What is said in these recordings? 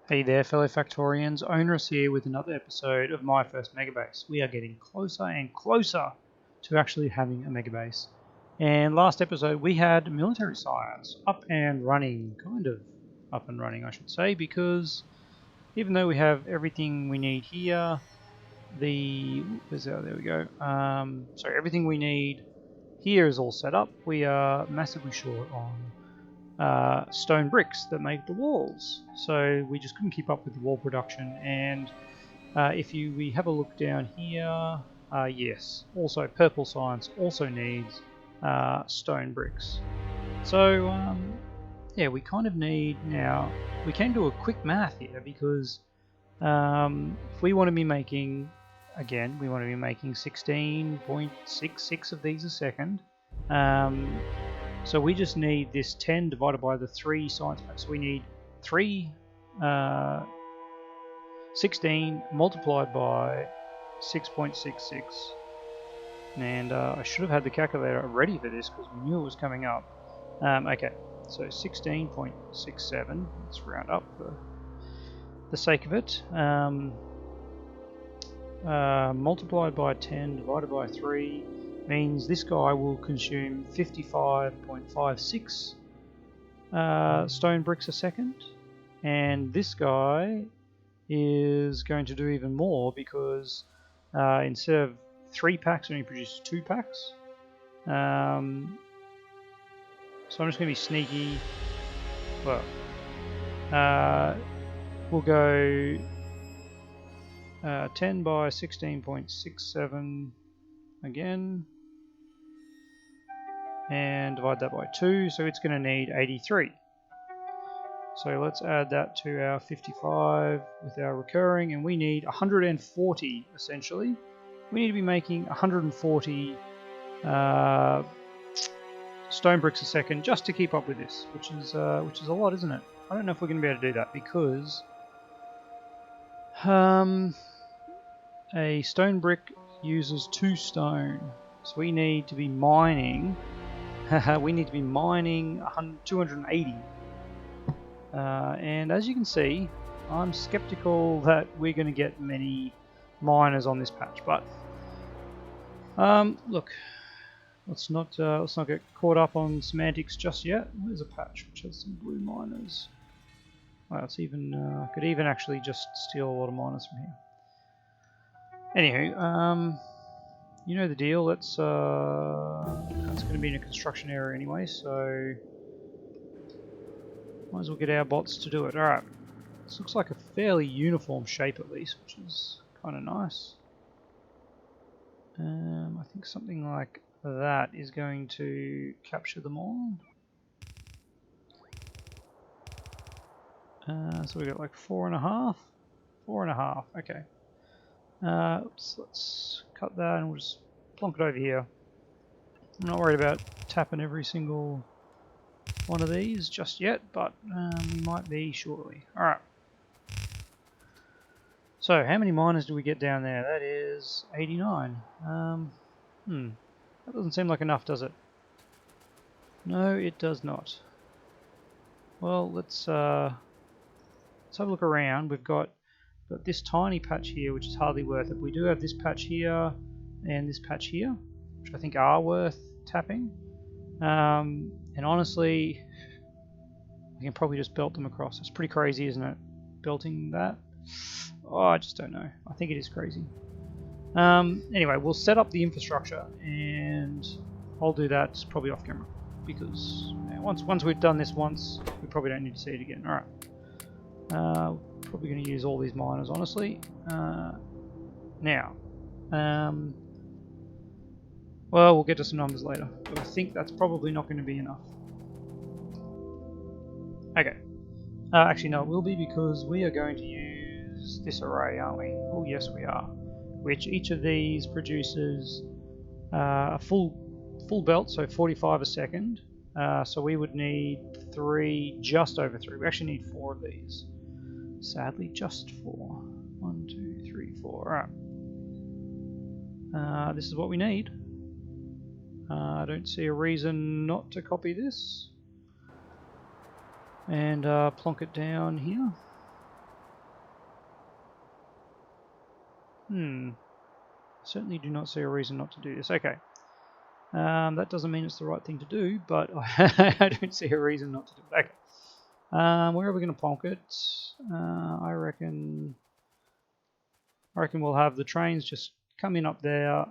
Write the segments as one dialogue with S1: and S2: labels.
S1: Hey there, fellow Factorians. Onerous here with another episode of my first Megabase. We are getting closer and closer to actually having a Megabase. And last episode we had military science up and running, kind of up and running I should say, because even though we have everything we need here, there we go. So everything we need here is all set up. We are massively short on stone bricks that make the walls, so we just couldn't keep up with the wall production. And if we have a look down here, yes, also purple science also needs stone bricks. So yeah, we kind of need now. We can do a quick math here because if we want to be making, again, we want to be making 16.66 of these a second. So we just need this 10 divided by the 3 science packs. So we need 16 multiplied by 6.66. And I should have had the calculator ready for this because we knew it was coming up. Okay, so 16.67. Let's round up for the sake of it. Multiplied by 10 divided by 3 means this guy will consume 55.56 stone bricks a second, and this guy is going to do even more because instead of 3 packs, it only produces 2 packs. So I'm just going to be sneaky. Well, we'll go 10 by 16.67 again, and divide that by 2, so it's going to need 83. So let's add that to our 55 with our recurring, and we need 140 essentially. We need to be making 140 stone bricks a second just to keep up with this, which is a lot, isn't it? I don't know if we're going to be able to do that because a stone brick uses 2 stone, so we need to be mining. We need to be mining 280. And as you can see, I'm skeptical that we're going to get many miners on this patch. But look, let's not get caught up on semantics just yet. There's a patch which has some blue miners. Well, it's even could even actually just steal a lot of miners from here. Anywho, you know the deal. That's going to be in a construction area anyway, so might as well get our bots to do it. Alright, this looks like a fairly uniform shape at least, which is kind of nice. I think something like that is going to capture them all. So we got like 4.5. 4.5, okay. Oops, let's cut that and we'll just plonk it over here. I'm not worried about tapping every single one of these just yet, but we might be shortly. Alright. So, how many miners do we get down there? That is 89. That doesn't seem like enough, does it? No, it does not. Well, let's have a look around. We've got this tiny patch here, which is hardly worth it. We do have this patch here and this patch here, which I think are worth tapping. And honestly, we can probably just belt them across. It's pretty crazy, isn't it? Belting that? Oh, I just don't know. I think it is crazy. Anyway, we'll set up the infrastructure, and I'll do that probably off camera because once we've done this once, we probably don't need to see it again. All right. Probably going to use all these miners, honestly. Now, well, we'll get to some numbers later, but I think that's probably not going to be enough. Okay. Actually, no, it will be because we are going to use this array, aren't we? Oh, yes, we are. Which each of these produces a full belt, so 45 a second. So we would need 3, just over 3. We actually need 4 of these. Sadly, just 4. 1, 2, 3, 4. Alright. This is what we need. I don't see a reason not to copy this. And plonk it down here. Certainly do not see a reason not to do this. Okay. That doesn't mean it's the right thing to do, but I don't see a reason not to do it. Okay. Where are we going to plonk it? I reckon we'll have the trains just come in up there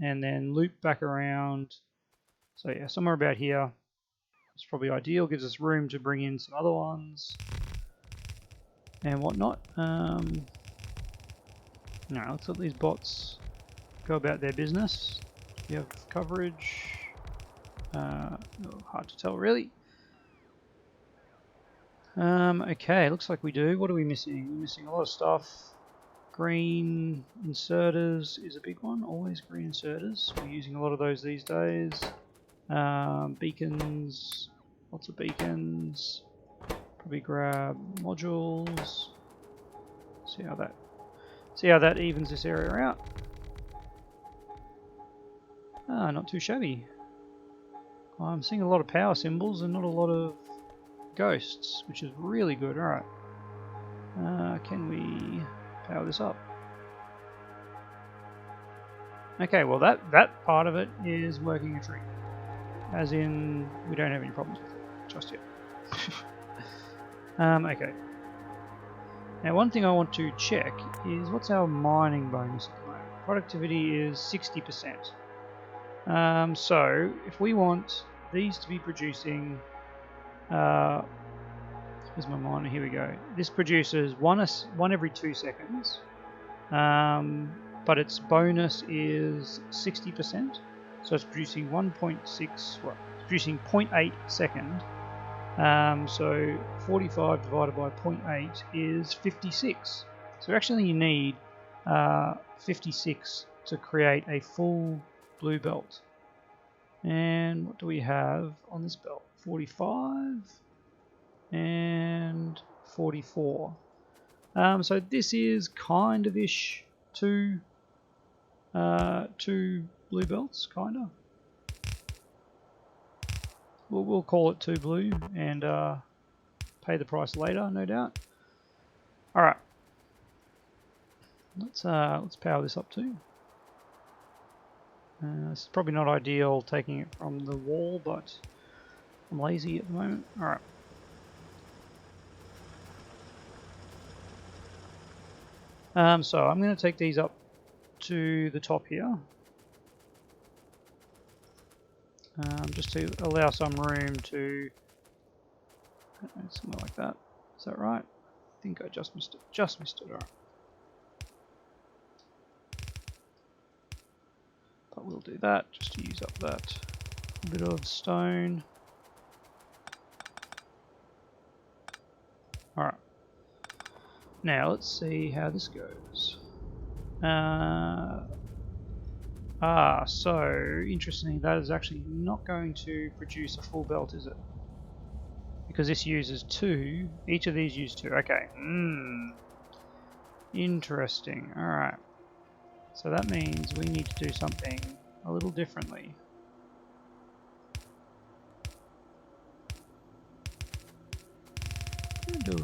S1: and then loop back around. So yeah, somewhere about here. It's probably ideal. Gives us room to bring in some other ones and whatnot. Now let's let these bots go about their business. We have coverage. Hard to tell really. Okay, looks like we do. What are we missing? We're missing a lot of stuff. Green inserters is a big one. Always green inserters. We're using a lot of those these days. Beacons. Lots of beacons. Probably grab modules. See how that evens this area out. Not too shabby. I'm seeing a lot of power symbols and not a lot of ghosts, which is really good. Alright. Can we power this up? Okay, well that part of it is working a treat. As in, we don't have any problems with it just yet. Okay. Now one thing I want to check is what's our mining bonus at the moment. Productivity is 60%. So if we want these to be producing, where's my miner? Here we go. This produces one every 2 seconds, but its bonus is 60%. So it's producing 1.6. Well, it's producing 0.8 second. So 45 divided by 0.8 is 56. So actually you need 56 to create a full blue belt. And what do we have on this belt? 45 and 44. So this is kind of ish two blue belts, kind of. We'll call it 2 blue and pay the price later, no doubt. All right, let's power this up too. This is probably not ideal taking it from the wall, but I'm lazy at the moment. All right. So I'm going to take these up to the top here. Just to allow some room to somewhere like that. Is that right? I think I just missed it. All right. But we'll do that just to use up that bit of stone. All right. Now let's see how this goes. So interestingly, that is actually not going to produce a full belt, is it? Because this uses 2. Each of these use 2. Okay. Interesting. All right. So that means we need to do something a little differently. Do a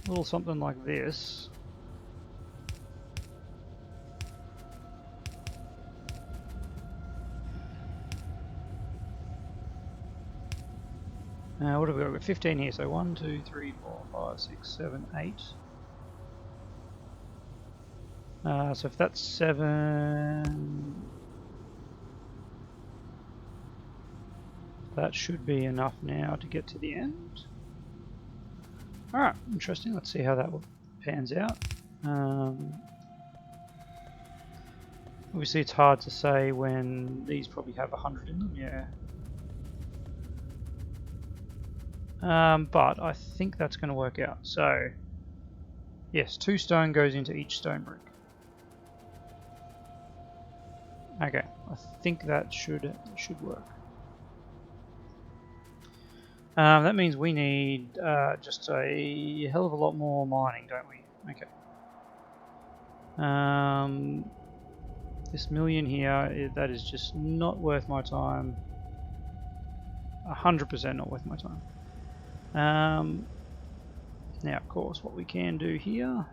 S1: little something like this. What have we got? We've got 15 here, so 1, 2, 3, 4, 5, 6, 7, 8. So if that's 7, that should be enough now to get to the end. Alright, interesting. Let's see how that pans out. Obviously it's hard to say when these probably have 100 in them, yeah. But I think that's going to work out. So, yes, 2 stone goes into each stone brick. Okay, I think that should work. That means we need just a hell of a lot more mining, don't we? Okay. This million here, that is just not worth my time. 100% not worth my time. Now, of course, what we can do here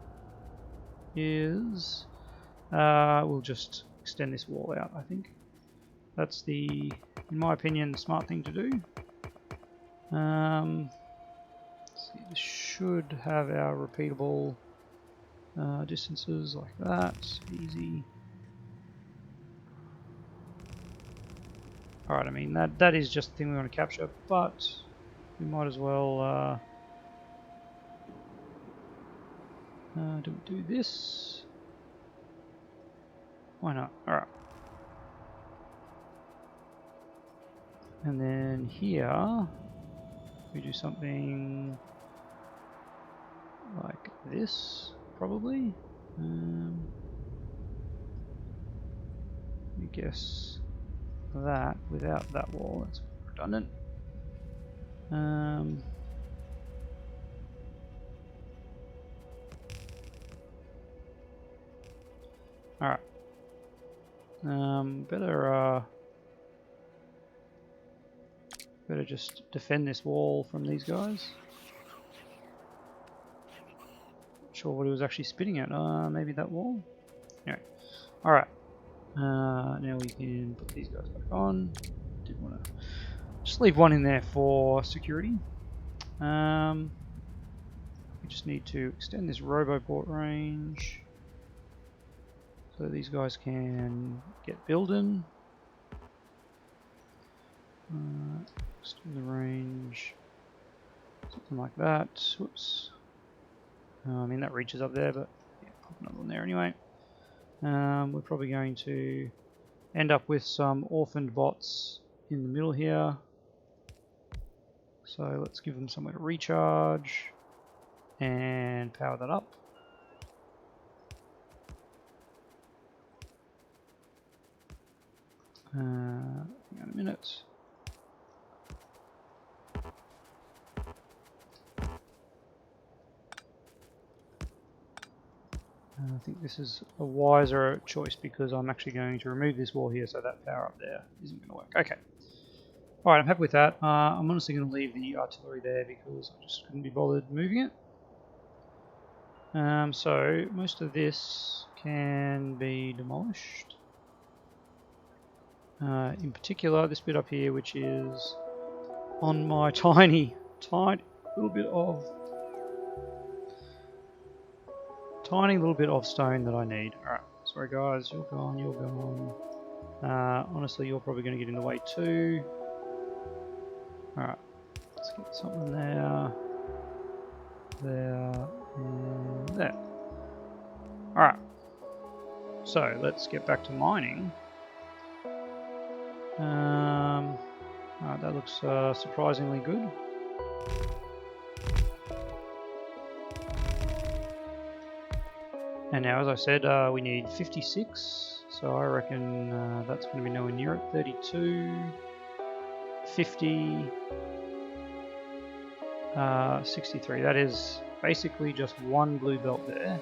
S1: is we'll just extend this wall out, I think. That's the, in my opinion, smart thing to do. Let's see, this should have our repeatable distances like that. Easy. Alright, I mean, that is just the thing we want to capture, but we might as well do this. Why not? Alright. And then here, we do something like this, probably. I guess that without that wall, that's redundant. Alright. Better just defend this wall from these guys. Not sure what he was actually spitting at. Maybe that wall? Anyway. Alright. Now we can put these guys back on. Didn't want to just leave one in there for security. We just need to extend this roboport range so these guys can get building. Extend the range, something like that. Whoops. I mean that reaches up there, but yeah, pop another one there anyway. We're probably going to end up with some orphaned bots in the middle here. So let's give them somewhere to recharge and power that up. Hang on a minute. I think this is a wiser choice because I'm actually going to remove this wall here so that power up there isn't going to work. Okay. Alright, I'm happy with that. I'm honestly going to leave the artillery there because I just couldn't be bothered moving it. So most of this can be demolished. In particular, this bit up here, which is on my tiny little bit of stone that I need. Alright, sorry guys, you're gone, you're gone. Honestly, you're probably going to get in the way too. Alright, let's get something there, and there. Alright, so let's get back to mining. Alright, that looks surprisingly good. And now, as I said, we need 56, so I reckon that's going to be nowhere near it. 32, 50, 63. That is basically just one blue belt there,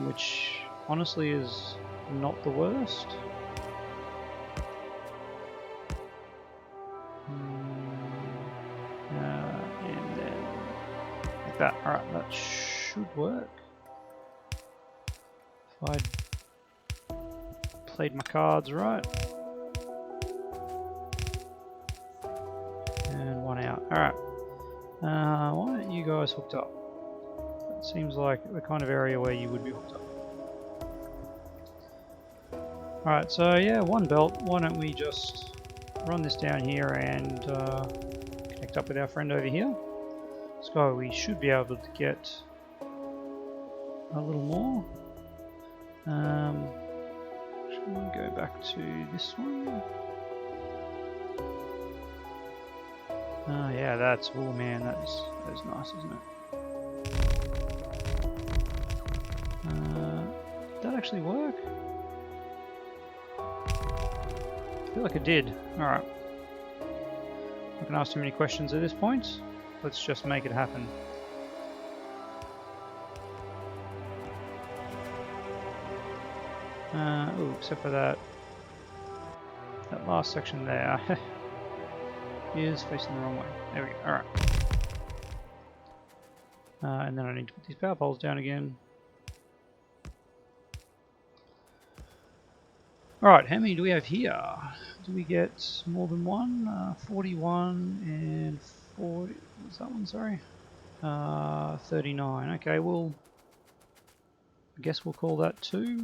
S1: which honestly is not the worst. And then like that. Alright, that should work. If I'd played my cards right. And one out. Alright. Why aren't you guys hooked up? That seems like the kind of area where you would be hooked up. Alright, so yeah, one belt. Why don't we just run this down here and connect up with our friend over here. So we should be able to get a little more. Should we go back to this one? Oh yeah, that's, oh man, that is nice, isn't it? Did that actually work? I feel like it did. Alright. I can ask too many questions at this point. Let's just make it happen. Oh, except for that last section there is facing the wrong way. There we go. Alright. And then I need to put these power poles down again. Alright, how many do we have here? Do we get more than one? 41 and 40. What's that one? Sorry. 39. Okay, well, I guess we'll call that 2.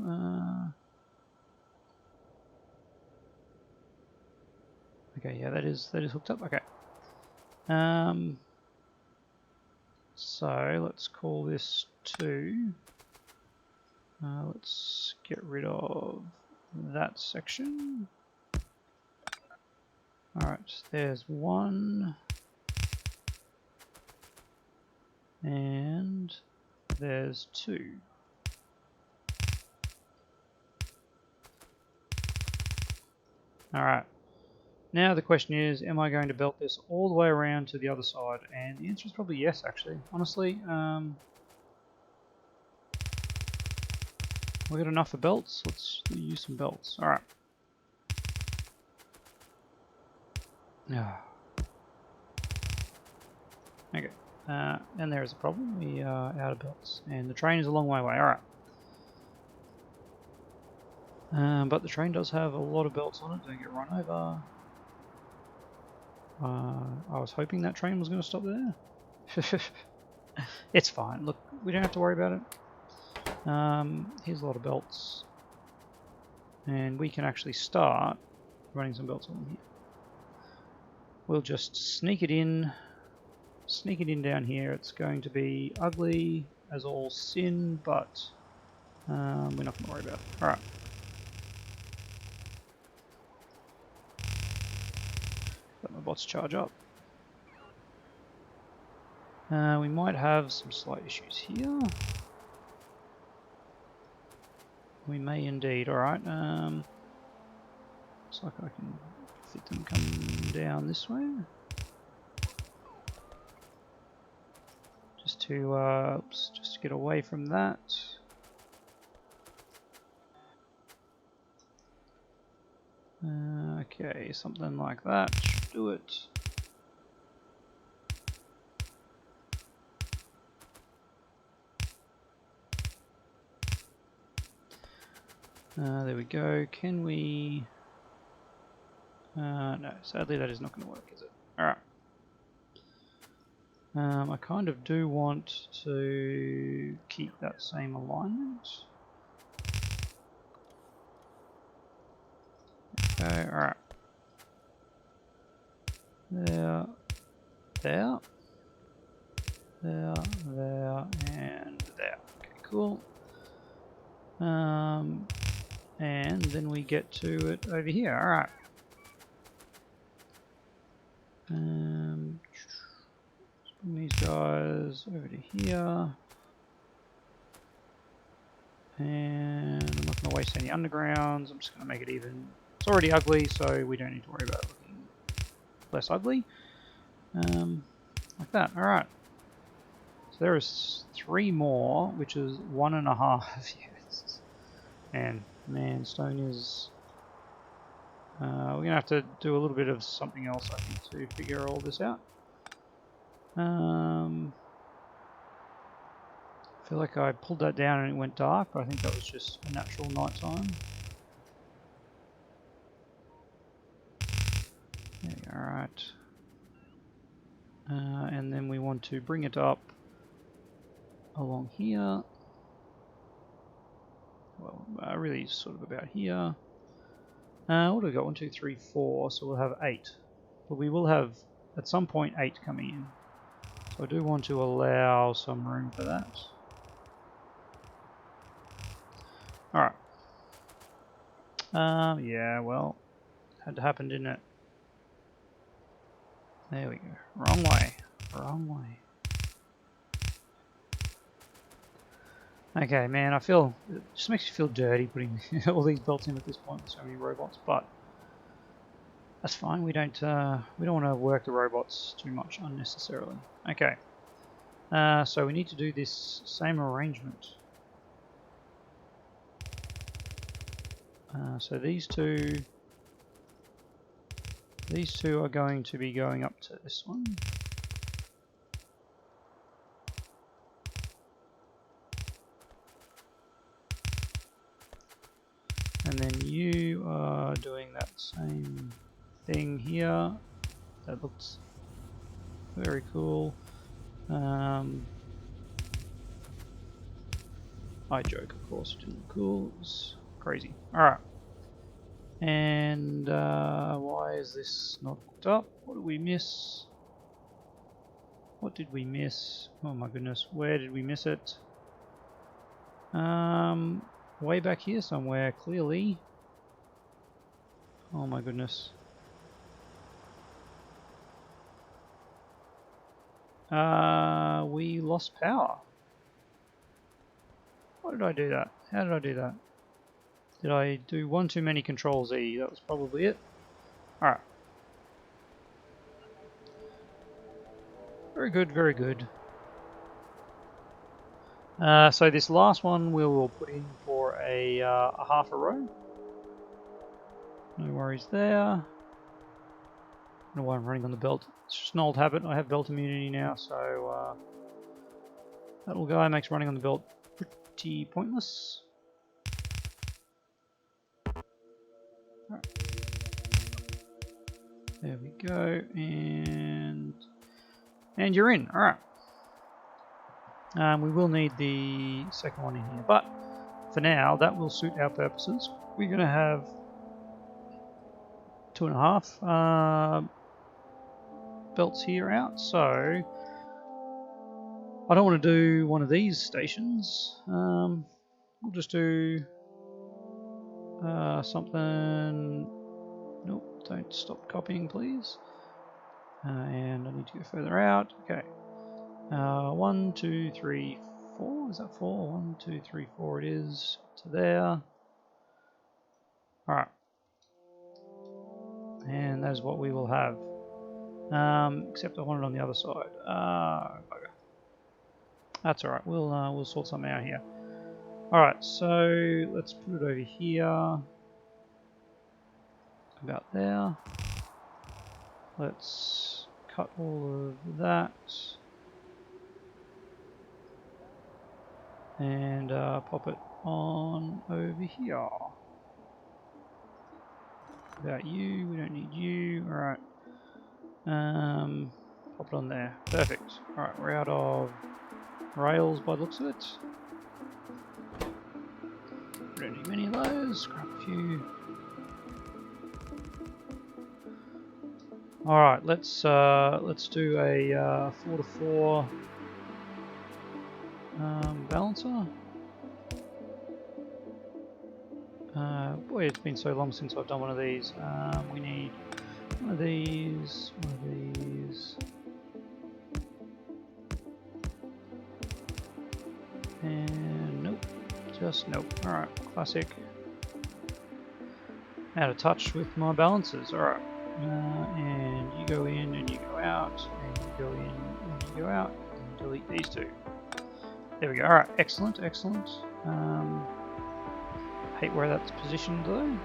S1: Okay, yeah, that is hooked up. Okay. So let's call this 2. Let's get rid of that section. Alright, there's 1. And there's 2. Alright. Now the question is, am I going to belt this all the way around to the other side? And the answer is probably yes, actually. Honestly, we got enough for belts. Let's use some belts. Alright. Okay. And there is a problem. We are out of belts. And the train is a long way away. Alright. But the train does have a lot of belts on it. Don't get run over. I was hoping that train was going to stop there. It's fine. Look, we don't have to worry about it. Here's a lot of belts. And we can actually start running some belts on here. We'll just sneak it in down here. It's going to be ugly as all sin, but we're not going to worry about it. Alright. Let my bots charge up. We might have some slight issues here. We may indeed. Alright. Looks like I can fit them coming down this way. Just to get away from that. Okay, something like that should do it. There we go. Can we... no, sadly that is not going to work, is it? Alright. I kind of do want to keep that same alignment. Okay, alright. There, and there. Okay, cool. And then we get to it over here. Alright. Bring these guys over to here. And I'm not going to waste any undergrounds. I'm just going to make it even. It's already ugly, so we don't need to worry about it looking less ugly. Like that. Alright. So there is 3 more, which is 1.5. Yes. And man, stone is... we're going to have to do a little bit of something else, I think, to figure all this out. I feel like I pulled that down and it went dark, but I think that was just a natural night time. There you go, alright. And then we want to bring it up along here. Well, really sort of about here. What do we got? 1, 2, 3, 4. So we'll have 8. But we will have, at some point, 8 coming in. So I do want to allow some room for that. Alright. Yeah, well, had to happen, didn't it? There we go. Wrong way. Wrong way. Okay, man, I feel... It just makes me feel dirty putting all these belts in at this point with so many robots, but... That's fine, we don't want to work the robots too much unnecessarily. Okay. So we need to do this same arrangement. So these two are going to be going up to this one. And then you are doing that same thing here. That looks very cool. I joke, of course. It didn't look cool. It was crazy. Alright. And why is this not hooked up? What did we miss? What did we miss? Oh my goodness, where did we miss it? Way back here somewhere, clearly. Oh my goodness. We lost power. Why did I do that? How did I do that? Did I do one too many Control-Z? That was probably it. Alright. Very good, very good. So this last one we will put in for a half a row. No worries there. I don't know why I'm running on the belt. It's just an old habit. I have belt immunity now, so that little guy makes running on the belt pretty pointless. Right. There we go, and you're in. All right. We will need the second one in here, but for now that will suit our purposes. We're going to have 2.5 belts here out, so I don't want to do one of these stations. We'll just do something. Nope, don't stop copying, please. And I need to go further out. Okay. 1, 2, 3, 4. Is that 4? 1, 2, 3, 4. It is to there. All right. And that is what we will have. Except I want it on the other side. Bugger. That's all right. We'll sort something out here. All right. So let's put it over here. About there. Let's cut all of that. And pop it on over here. About you, we don't need you. Alright. Pop it on there. Perfect. Alright, we're out of rails by the looks of it. We don't need many of those. Grab a few. Alright, let's do a 4-to-4 balancer. Boy, it's been so long since I've done one of these. We need one of these, and nope, just nope. Alright, classic. Out of touch with my balances. Alright, and you go in and you go out, and you go in and you go out, and delete these two. There we go. Alright, excellent, excellent. Hate where that's positioned though,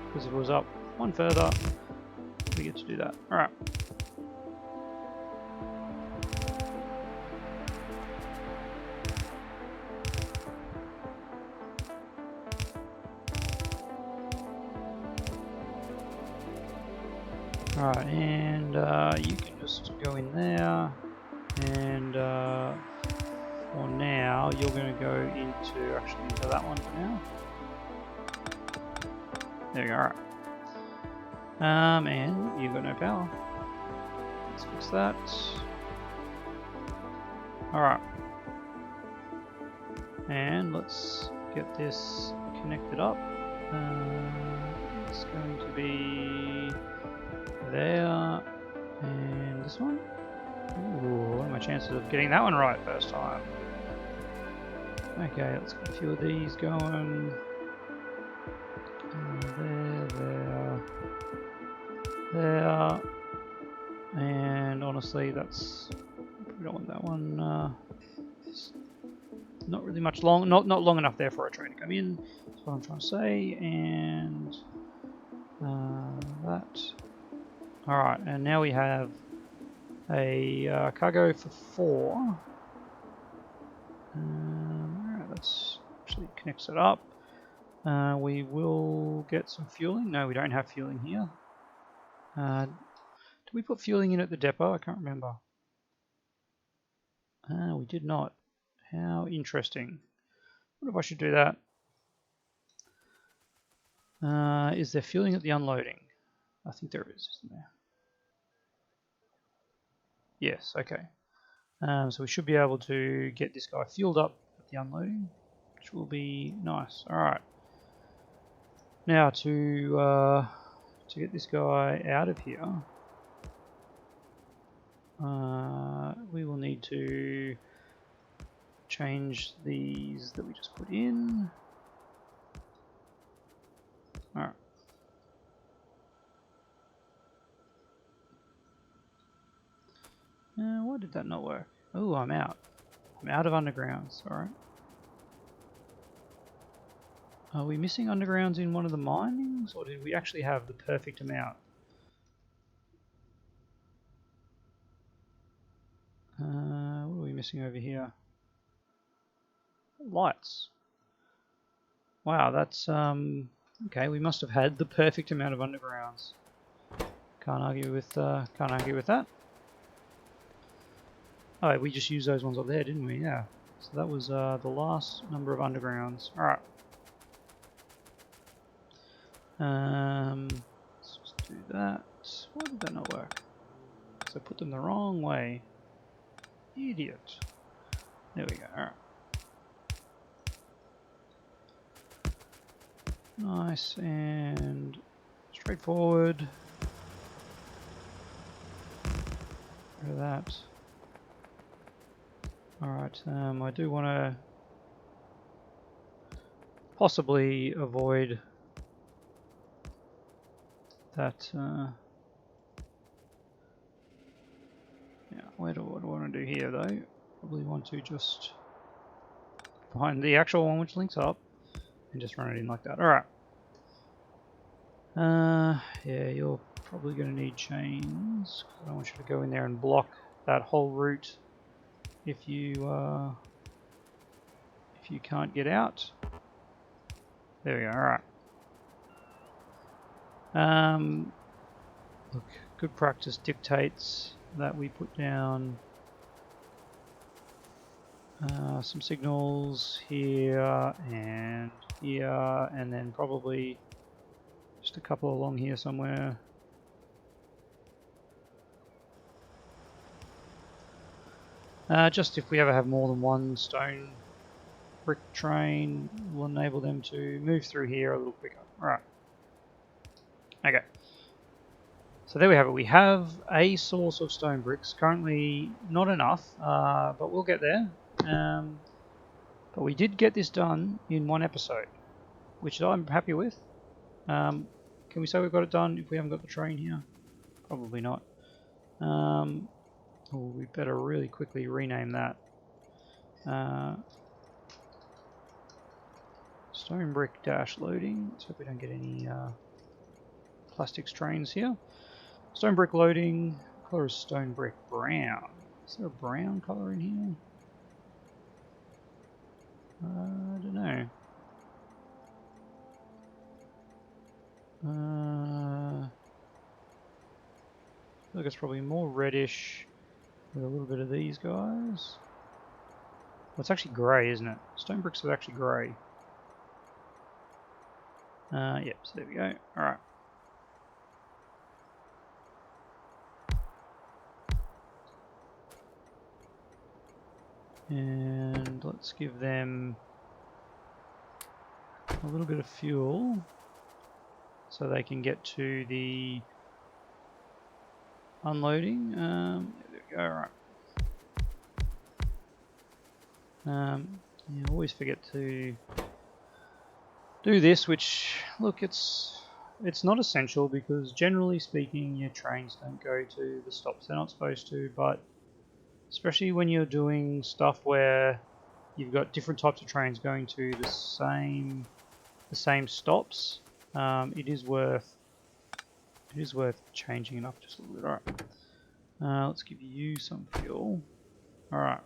S1: because if it was up one further, we get to do that. Alright. Alright, and you can just go in there, and for now you're going to go into that one for now. There you go. Alright. And you've got no power. Let's fix that. Alright. And let's get this connected up. It's going to be there, and this one. Ooh, what are my chances of getting that one right first time? Okay, let's get a few of these going. There, and honestly, that's we don't want that one. Not really much long, not long enough there for a train to come in. That's what I'm trying to say, and that. All right, and now we have a cargo for 4. Alright, let's actually connect it up. We will get some fueling. No, we don't have fueling here. Did we put fueling in at the depot? I can't remember. We did not. How interesting. I wonder if I should do that. Is there fueling at the unloading? I think there is, isn't there? Yes, okay. So we should be able to get this guy fueled up at the unloading, which will be nice. Alright. Now to get this guy out of here, we will need to change these that we just put in. Alright. Why did that not work? Oh, I'm out. I'm out of undergrounds. Alright. Are we missing undergrounds in one of the minings, or did we actually have the perfect amount? What are we missing over here? Lights. Wow, that's okay. We must have had the perfect amount of undergrounds. Can't argue with that. Oh, we just used those ones up there, didn't we? Yeah. So that was the last number of undergrounds. All right. Let's just do that. Why did that not work? Because I put them the wrong way. Idiot. There we go. All right. Nice and straightforward. Rid of that. Alright, I do want to possibly avoid that. Yeah, what do I want to do here though? Probably want to just find the actual one which links up and just run it in like that. Alright. Yeah, you're probably going to need chains. I don't want you to go in there and block that whole route if you can't get out. There we go. All right. Look, good practice dictates that we put down some signals here, and then probably just a couple along here somewhere. Just if we ever have more than one stone brick train, will enable them to move through here a little quicker. Alright. Okay. So there we have it. We have a source of stone bricks. Currently not enough, but we'll get there. But we did get this done in one episode, which I'm happy with. Can we say we've got it done if we haven't got the train here? Probably not. We better really quickly rename that. Stone brick dash loading. Let's hope we don't get any plastics trains here. Stone brick loading. Color is stone brick brown. Is there a brown color in here? I don't know. I feel like it's probably more reddish with a little bit of these guys. Well, it's actually grey, isn't it? Stone bricks are actually grey. Yep, so there we go. Alright. And let's give them a little bit of fuel so they can get to the unloading. There we go, alright. Yeah, I always forget to do this, which, look, it's not essential because generally speaking your trains don't go to the stops they're not supposed to, but especially when you're doing stuff where you've got different types of trains going to the same stops, it is worth changing it up just a little bit. Alright, let's give you some fuel. Alright.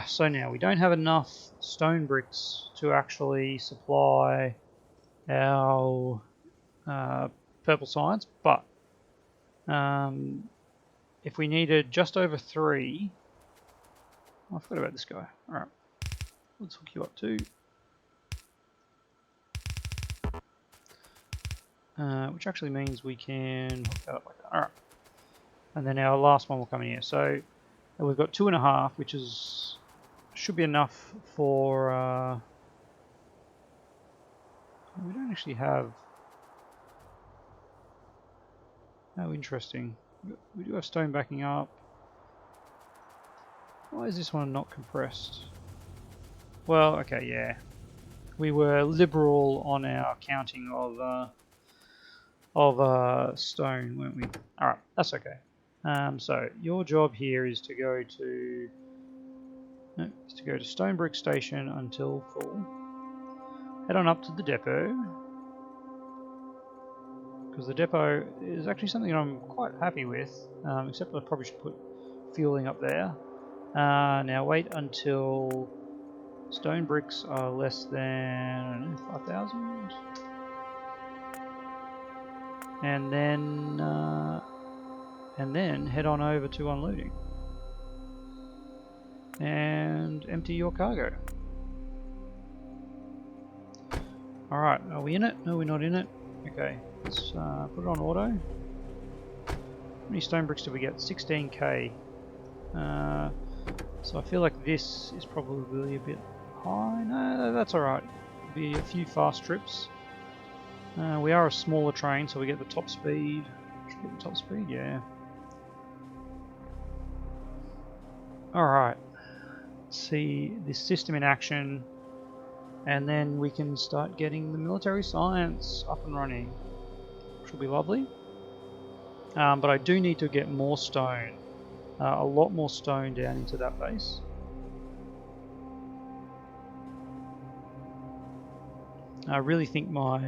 S1: So now we don't have enough stone bricks to actually supply our purple science, but if we needed just over 3, oh, I forgot about this guy. All right, let's hook you up too. Which actually means we can hook that up like that. All right, and then our last one will come in here. So we've got 2.5, which should be enough for. We don't actually have. How interesting. We do have stone backing up. Why is this one not compressed? Well, okay, yeah. We were liberal on our counting of stone, weren't we? Alright, that's okay. So your job here is to go to Stone Brick Station until full. Head on up to the depot, because the depot is actually something I'm quite happy with, except I probably should put fueling up there. Now wait until stone bricks are less than 5,000, and then head on over to unloading and empty your cargo. All right, are we in it? No, we're not in it. Okay, let's put it on auto. How many stone bricks did we get? 16k. So I feel like this is probably a bit high. No, that's all right. It'll be a few fast trips. We are a smaller train, so we get the top speed. Should we get the top speed? Yeah. All right. Let's see this system in action, and then we can start getting the military science up and running, which will be lovely. But I do need to get more stone, a lot more stone down into that base. I really think my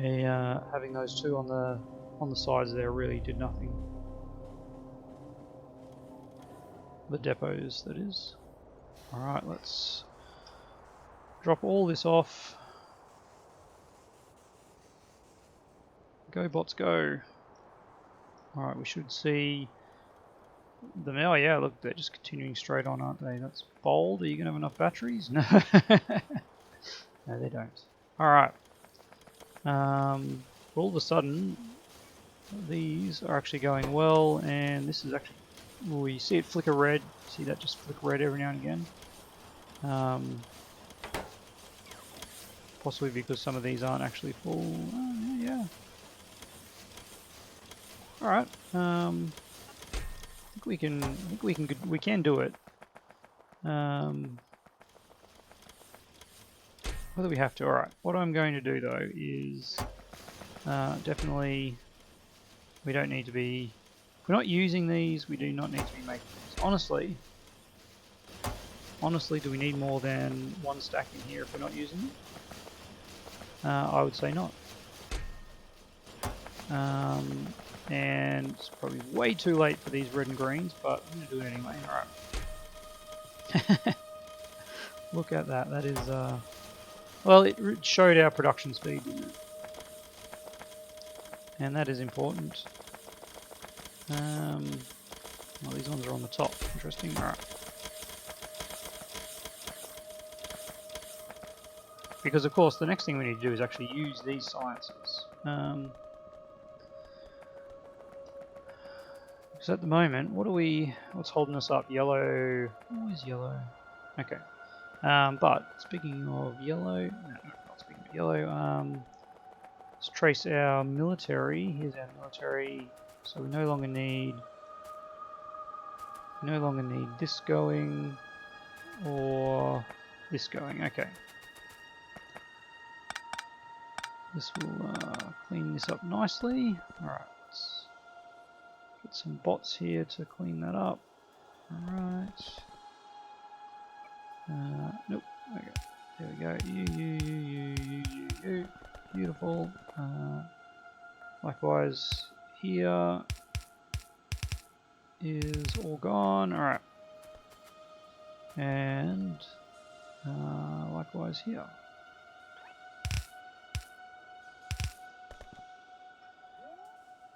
S1: having those two on the sides there really did nothing. The depots, that is. All right, let's drop all this off. Go bots, go! All right, we should see them. Oh yeah, look, they're just continuing straight on, aren't they? That's bold. Are you gonna have enough batteries? No, no, they don't. All right. All of a sudden, these are actually going well, and this is actually. Oh, you see it flicker red. See that just flick red every now and again. Possibly because some of these aren't actually full. Oh, yeah. All right. I think we can do it. Whether we have to. All right. What I'm going to do though is definitely we don't need to be. If we're not using these, we do not need to be making these. Honestly, do we need more than one stack in here if we're not using them? I would say not. And it's probably way too late for these red and greens, but I'm going to do it anyway. Alright. Look at that. That is, well, it showed our production speed, didn't it? And that is important. Well, these ones are on the top. Interesting. Alright. Because, of course, the next thing we need to do is actually use these sciences. Because at the moment, what's holding us up? Yellow. Always yellow. Okay. But speaking of yellow, no, not speaking of yellow. Let's trace our military. Here's our military. So we no longer need this going or this going. Okay. This will clean this up nicely. Alright, let's get some bots here to clean that up. Alright. Nope. Okay. There we go. You. Beautiful. Likewise, here is all gone. Alright. And likewise here.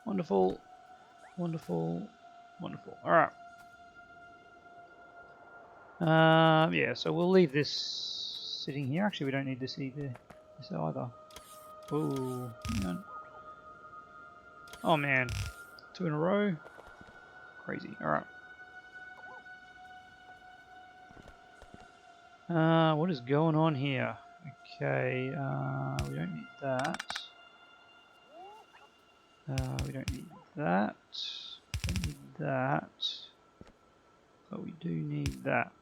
S1: Wonderful, wonderful, wonderful. Alright. Yeah, so we'll leave this sitting here. Actually, we don't need this either. This either. Ooh, hang on. Oh man, 2 in a row. Crazy. Alright. What is going on here? Okay, we don't need that. We don't need that. Don't need that. But we do need that.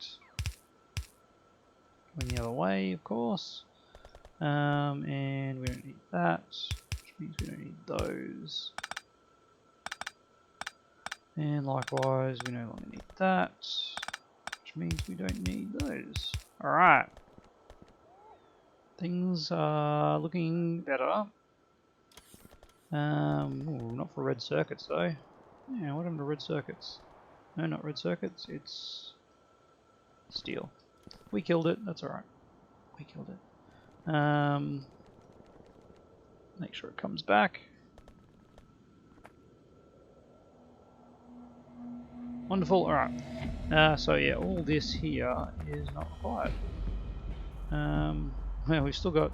S1: Going the other way, of course. And we don't need that, which means we don't need those. And likewise, we no longer need that, which means we don't need those. Alright. Things are looking better. Ooh, not for red circuits though. Yeah, what happened to red circuits? No, not red circuits, it's steel. We killed it, that's alright. We killed it. Make sure it comes back. Wonderful, alright. So yeah, all this here is not required. Well, we've still got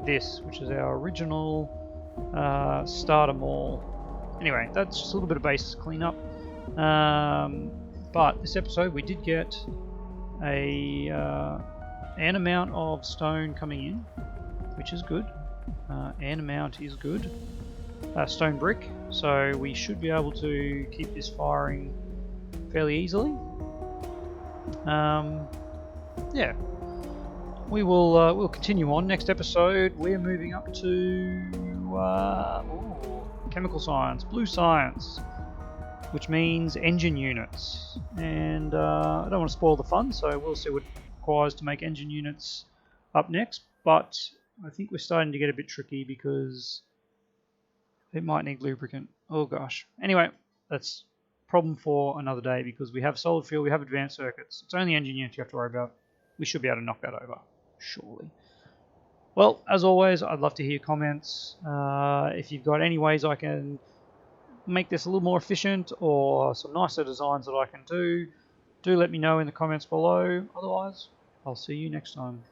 S1: this, which is our original starter mall. Anyway, that's just a little bit of base cleanup. But this episode we did get an amount of stone coming in, which is good. An amount is good. Stone brick, so we should be able to keep this firing fairly easily. Yeah, we'll continue on. Next episode, we're moving up to chemical science, blue science, which means engine units. And I don't want to spoil the fun, so we'll see what it requires to make engine units up next. But I think we're starting to get a bit tricky because it might need lubricant. Oh gosh. Anyway, that's a problem for another day because we have solid fuel, we have advanced circuits. It's only engine units you have to worry about. We should be able to knock that over, surely. Well, as always, I'd love to hear comments. If you've got any ways I can make this a little more efficient or some nicer designs that I can do let me know in the comments below. Otherwise, I'll see you next time.